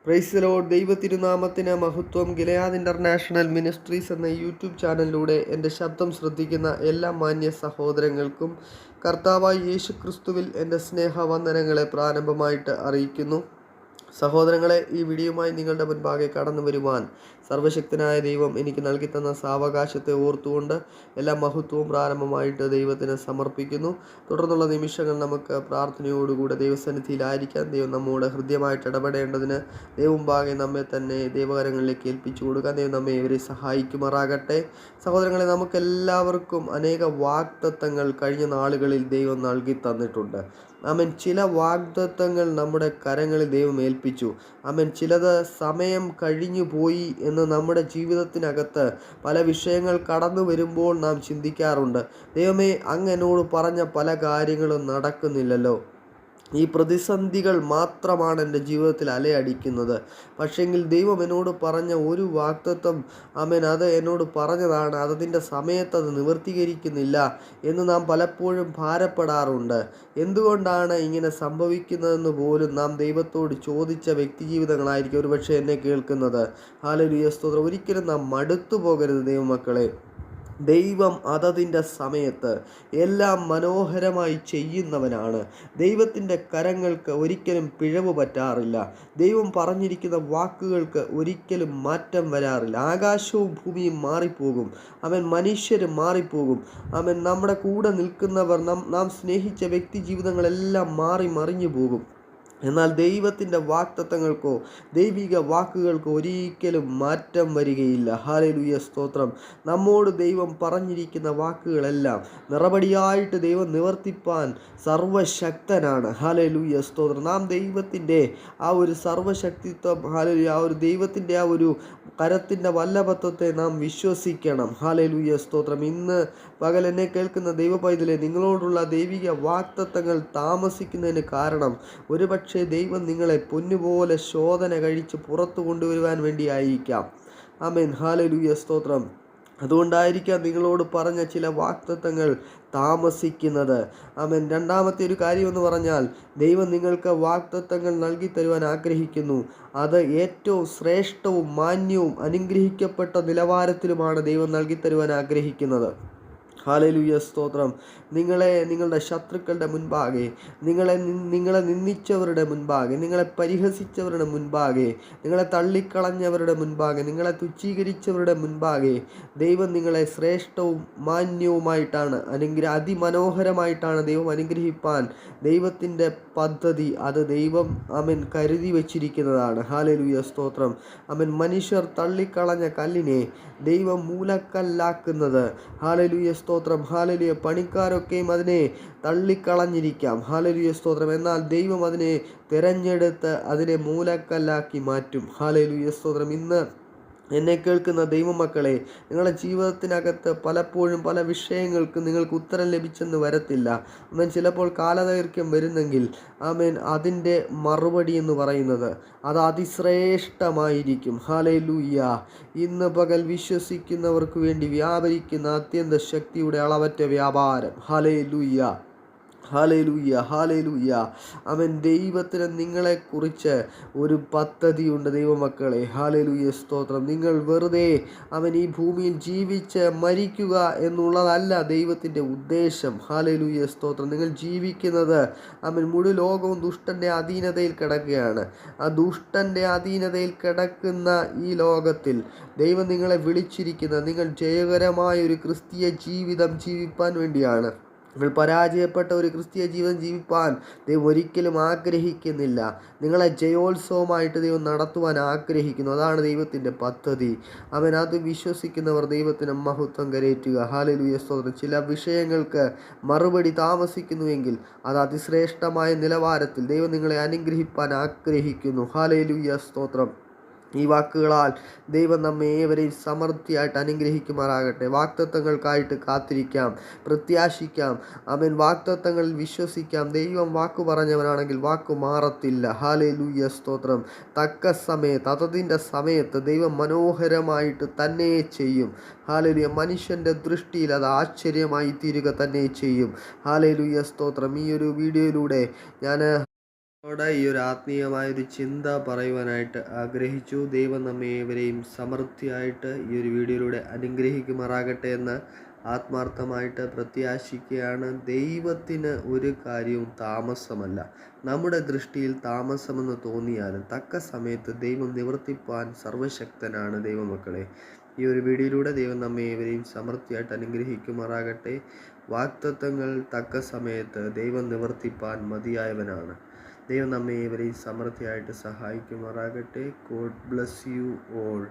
Praise the lord. ദൈവത്തിരുനാമത്തിന് മഹത്വം. Gilead international ministries എന്ന യൂട്യൂബ് ചാനലിലൂടെ എൻ്റെ ശബ്ദം ശ്രദ്ധിക്കുന്ന എല്ലാ മാന്യ സഹോദരങ്ങൾക്കും കർത്താവായ യേശു ക്രിസ്തുവിൽ എൻ്റെ സ്നേഹവന്ദനങ്ങളെ പ്രാരംഭമായിട്ട് അറിയിക്കുന്നു. സഹോദരങ്ങളെ, ഈ വീഡിയോയുമായി നിങ്ങളുടെ മുൻപാകെ കടന്നു വരുവാൻ സർവശക്തനായ ദൈവം എനിക്ക് നൽകി തന്ന സാവകാശത്തെ ഓർത്തുകൊണ്ട് എല്ലാ മഹത്വവും പ്രാരംഭമായിട്ട് ദൈവത്തിന് സമർപ്പിക്കുന്നു. തുടർന്നുള്ള നിമിഷങ്ങൾ നമുക്ക് പ്രാർത്ഥനയോടുകൂടെ ദൈവസന്നിധിയിലായിരിക്കാം. ദൈവം നമ്മോട് ഹൃദ്യമായിട്ട് ഇടപെടേണ്ടതിന് ദൈവമുമ്പാകെ നമ്മെ തന്നെ ദൈവകരങ്ങളിലേക്ക് ഏൽപ്പിച്ചു കൊടുക്കാൻ ദൈവം നമ്മെ ഇവരെ സഹായിക്കുമാറാകട്ടെ. സഹോദരങ്ങളെ, നമുക്കെല്ലാവർക്കും അനേക വാഗ്ദത്തങ്ങൾ കഴിഞ്ഞ നാളുകളിൽ ദൈവം നൽകി തന്നിട്ടുണ്ട്. ആമേൻ. ചില വാഗ്ദത്തങ്ങൾ നമ്മുടെ കരങ്ങളിൽ ദൈവം ഏൽപ്പിച്ചു. ആമേൻ. ചിലത് സമയം കഴിഞ്ഞു പോയി എന്ന് നമ്മുടെ ജീവിതത്തിനകത്ത് പല വിഷയങ്ങൾ കടന്നു വരുമ്പോൾ നാം ചിന്തിക്കാറുണ്ട്. ദൈവമേ, അങ്ങ് എന്നോട് പറഞ്ഞ പല കാര്യങ്ങളും നടക്കുന്നില്ലല്ലോ. ഈ പ്രതിസന്ധികൾ മാത്രമാണ് എൻ്റെ ജീവിതത്തിൽ അലയടിക്കുന്നത്. പക്ഷേങ്കിൽ ദൈവം എന്നോട് പറഞ്ഞ ഒരു വാഗ്ദത്തം, ആമേൻ, അത് എന്നോട് പറഞ്ഞതാണ്, അതിൻ്റെ സമയത്ത് അത് നിവർത്തീകരിക്കുന്നില്ല എന്ന് നാം പലപ്പോഴും ഭാരപ്പെടാറുണ്ട്. എന്തുകൊണ്ടാണ് ഇങ്ങനെ സംഭവിക്കുന്നതെന്ന് പോലും നാം ദൈവത്തോട് ചോദിച്ച വ്യക്തിജീവിതങ്ങളായിരിക്കും ഒരുപക്ഷെ എന്നെ കേൾക്കുന്നത്. ഹല്ലേലൂയ, സ്തോത്രം. ഒരിക്കലും നാം മടുത്തു പോകരുത് ദൈവമക്കളെ. ദൈവം അതതിൻ്റെ സമയത്ത് എല്ലാം മനോഹരമായി ചെയ്യുന്നവനാണ്. ദൈവത്തിൻ്റെ കരങ്ങൾക്ക് ഒരിക്കലും പിഴവ് പറ്റാറില്ല. ദൈവം പറഞ്ഞിരിക്കുന്ന വാക്കുകൾക്ക് ഒരിക്കലും മാറ്റം വരാറില്ല. ആകാശവും ഭൂമിയും മാറിപ്പോകും. അവൻ മനുഷ്യരും മാറിപ്പോകും. അവൻ നമ്മുടെ കൂടെ നിൽക്കുന്നവർ, നാം സ്നേഹിച്ച വ്യക്തി ജീവിതങ്ങളെല്ലാം മാറി മറിഞ്ഞു പോകും. എന്നാൽ ദൈവത്തിൻ്റെ വാഗ്ദത്തങ്ങൾക്കോ ദൈവിക വാക്കുകൾക്കോ ഒരിക്കലും മാറ്റം വരികയില്ല. ഹല്ലേലൂയ, സ്തോത്രം. നമ്മോട് ദൈവം പറഞ്ഞിരിക്കുന്ന വാക്കുകളെല്ലാം നിറപടിയായിട്ട് ദൈവം നിവർത്തിപ്പാൻ സർവശക്തനാണ്. ഹല്ലേലൂയ, സ്തോത്രം. നാം ദൈവത്തിൻ്റെ ആ ഒരു സർവശക്തിത്വം, ഹല്ലേലൂയ, ആ ഒരു ദൈവത്തിൻ്റെ ആ ഒരു കരത്തിൻ്റെ വല്ലഭത്വത്തെ നാം വിശ്വസിക്കണം. ഹല്ലേലൂയ, സ്തോത്രം. ഇന്ന് പകൽ എന്നെ കേൾക്കുന്ന ദൈവ പൈതലേ, നിങ്ങളോടുള്ള ദൈവിക വാഗ്ദത്തങ്ങൾ താമസിക്കുന്നതിന് കാരണം ഒരുപക്ഷെ ദൈവം നിങ്ങളെ പൊന്നുപോലെ ശോധന കഴിച്ച് പുറത്തു കൊണ്ടുവരുവാൻ വേണ്ടിയായിരിക്കാം. ആമേൻ. ഹല്ലേലൂയ, സ്തോത്രം. അതുകൊണ്ടായിരിക്കാം നിങ്ങളോട് പറഞ്ഞ ചില വാഗ്ദത്തങ്ങൾ താമസിക്കുന്നത്. ആമേൻ. രണ്ടാമത്തെ ഒരു കാര്യമെന്ന് പറഞ്ഞാൽ, ദൈവം നിങ്ങൾക്ക് വാഗ്ദത്തങ്ങൾ നൽകി തരുവാൻ ആഗ്രഹിക്കുന്നു. അത് ഏറ്റവും ശ്രേഷ്ഠവും മാന്യവും അനുഗ്രഹിക്കപ്പെട്ട നിലവാരത്തിലുമാണ് ദൈവം നൽകി തരുവാൻ ആഗ്രഹിക്കുന്നത്. ഹല്ലേലൂയ, സ്തോത്രം. നിങ്ങളുടെ ശത്രുക്കളുടെ മുൻപാകെ, നിങ്ങളെ നിന്ദിച്ചവരുടെ മുൻപാകെ, നിങ്ങളെ പരിഹസിച്ചവരുടെ മുൻപാകെ, നിങ്ങളെ തള്ളിക്കളഞ്ഞവരുടെ മുൻപാകെ, നിങ്ങളെ തുച്ഛീകരിച്ചവരുടെ മുൻപാകെ ദൈവം നിങ്ങളെ ശ്രേഷ്ഠവും മാന്യവുമായിട്ടാണ് അതിമനോഹരമായിട്ടാണ് ദൈവം അനുഗ്രഹിപ്പാൻ ദൈവത്തിൻ്റെ പദ്ധതി. അത് ദൈവം അവൻ കരുതി വച്ചിരിക്കുന്നതാണ്. ഹല്ലേലൂയ, സ്തോത്രം. അവൻ മനുഷ്യർ തള്ളിക്കളഞ്ഞ കല്ലിനെ ദൈവം മൂലക്കല്ലാക്കുന്നത്. ഹല്ലേലൂയ, സ്തോത്രം. ഹല്ലേലൂയ. പണിക്കാരൊക്കെയും അതിനെ തള്ളിക്കളഞ്ഞിരിക്കാം. ഹല്ലേലൂയ, സ്തോത്രം. എന്നാൽ ദൈവം അതിനെ തിരഞ്ഞെടുത്ത് അതിനെ മൂലക്കല്ലാക്കി മാറ്റും. ഹല്ലേലൂയ, സ്തോത്രം. ഇന്ന് എന്നെ കേൾക്കുന്ന ദൈവമക്കളെ, നിങ്ങളുടെ ജീവിതത്തിനകത്ത് പലപ്പോഴും പല വിഷയങ്ങൾക്ക് നിങ്ങൾക്ക് ഉത്തരം ലഭിച്ചെന്ന് വരത്തില്ല. ആമേൻ. ചിലപ്പോൾ കാലദൈർഘ്യം വരുന്നെങ്കിൽ, ആമേൻ, അതിൻ്റെ മറുപടി എന്ന് പറയുന്നത് അത് അതിശ്രേഷ്ഠമായിരിക്കും. ഹല്ലേലൂയ. ഇന്ന് പകൽ വിശ്വസിക്കുന്നവർക്ക് വേണ്ടി വ്യാപരിക്കുന്ന അത്യന്ത ശക്തിയുടെ അളവറ്റ വ്യാപാരം. Hallelujah, hallelujah, hallelujah. അവൻ ദൈവത്തിന് നിങ്ങളെക്കുറിച്ച് ഒരു പദ്ധതിയുണ്ട് ദൈവമക്കളെ. ഹല്ലേലൂയ, സ്തോത്രം. നിങ്ങൾ വെറുതെ ഈ ഭൂമിയിൽ ജീവിച്ച് മരിക്കുക എന്നുള്ളതല്ല ദൈവത്തിൻ്റെ ഉദ്ദേശം. ഹല്ലേലൂയ, സ്തോത്രം. നിങ്ങൾ ജീവിക്കുന്നത് മുഴു ലോകവും ദുഷ്ടൻ്റെ അധീനതയിൽ കിടക്കുകയാണ്. ആ ദുഷ്ടൻ്റെ അധീനതയിൽ കിടക്കുന്ന ഈ ലോകത്തിൽ ദൈവം നിങ്ങളെ വിളിച്ചിരിക്കുന്നത് നിങ്ങൾ ജയകരമായ ഒരു ക്രിസ്തീയ ജീവിതം ജീവിപ്പാൻ വേണ്ടിയാണ്. നിങ്ങൾ പരാജയപ്പെട്ട ഒരു ക്രിസ്തീയ ജീവിതം ജീവിപ്പാൻ ദൈവം ഒരിക്കലും ആഗ്രഹിക്കുന്നില്ല. നിങ്ങളെ ജയോത്സവമായിട്ട് ദൈവം നടത്തുവാൻ ആഗ്രഹിക്കുന്നു. അതാണ് ദൈവത്തിൻ്റെ പദ്ധതി. അത് വിശ്വസിക്കുന്നവർ ദൈവത്തിന് മഹത്വം കരേറ്റുക. ഹല്ലേലൂയ, സ്തോത്രം. ചില വിഷയങ്ങൾക്ക് മറുപടി താമസിക്കുന്നുവെങ്കിൽ അത് അതിശ്രേഷ്ഠമായ നിലവാരത്തിൽ ദൈവം നിങ്ങളെ അനുഗ്രഹിപ്പാൻ ആഗ്രഹിക്കുന്നു. ഹല്ലേലൂയ, സ്തോത്രം. ഈ വാക്കുകളാൽ ദൈവം നമ്മെ ഏവരെയും സമൃദ്ധിയായിട്ട് അനുഗ്രഹിക്കുമാറാകട്ടെ. വാഗ്ദത്തങ്ങൾക്കായിട്ട് കാത്തിരിക്കാം, പ്രത്യാശിക്കാം. ആമേൻ. വാഗ്ദത്തങ്ങളിൽ വിശ്വസിക്കാം. ദൈവം വാക്കു പറഞ്ഞവനാണെങ്കിൽ വാക്കു മാറത്തില്ല. ഹല്ലേലൂയ, സ്തോത്രം. തക്ക സമയത്ത്, അതതിൻ്റെ സമയത്ത് ദൈവം മനോഹരമായിട്ട് തന്നെ ചെയ്യും. ഹല്ലേലൂയ. മനുഷ്യൻ്റെ ദൃഷ്ടിയിൽ അത് ആശ്ചര്യമായി തീരുക തന്നെ ചെയ്യും. ഹല്ലേലൂയ, സ്തോത്രം. ഈ ഒരു വീഡിയോയിലൂടെ ഞാൻ ോടെ ഈ ഒരു ആത്മീയമായൊരു ചിന്ത പറയുവാനായിട്ട് ആഗ്രഹിച്ചു. ദൈവം നമ്മെ ഏവരെയും സമൃദ്ധിയായിട്ട് ഈ ഒരു വീഡിയോയിലൂടെ അനുഗ്രഹിക്കുമാറാകട്ടെ എന്ന് ആത്മാർത്ഥമായിട്ട് പ്രത്യാശിക്കുകയാണ്. ദൈവത്തിന് ഒരു കാര്യവും താമസമല്ല. നമ്മുടെ ദൃഷ്ടിയിൽ താമസമെന്ന് തോന്നിയാലും തക്ക സമയത്ത് ദൈവം നിവർത്തിപ്പാൻ സർവശക്തനാണ്. ദൈവമക്കളെ, ഈ ഒരു വീഡിയോയിലൂടെ ദൈവം നമ്മെ ഏവരെയും സമൃദ്ധിയായിട്ട് അനുഗ്രഹിക്കുമാറാകട്ടെ. വാഗ്ദത്തങ്ങൾ തക്ക സമയത്ത് ദൈവം നിവർത്തിപ്പാൻ മതിയായവനാണ്. ദൈവം നമ്മെ ഏവരെയും സമൃദ്ധിയായിട്ട് സഹായിക്കുമാറാകട്ടെ. God bless you all.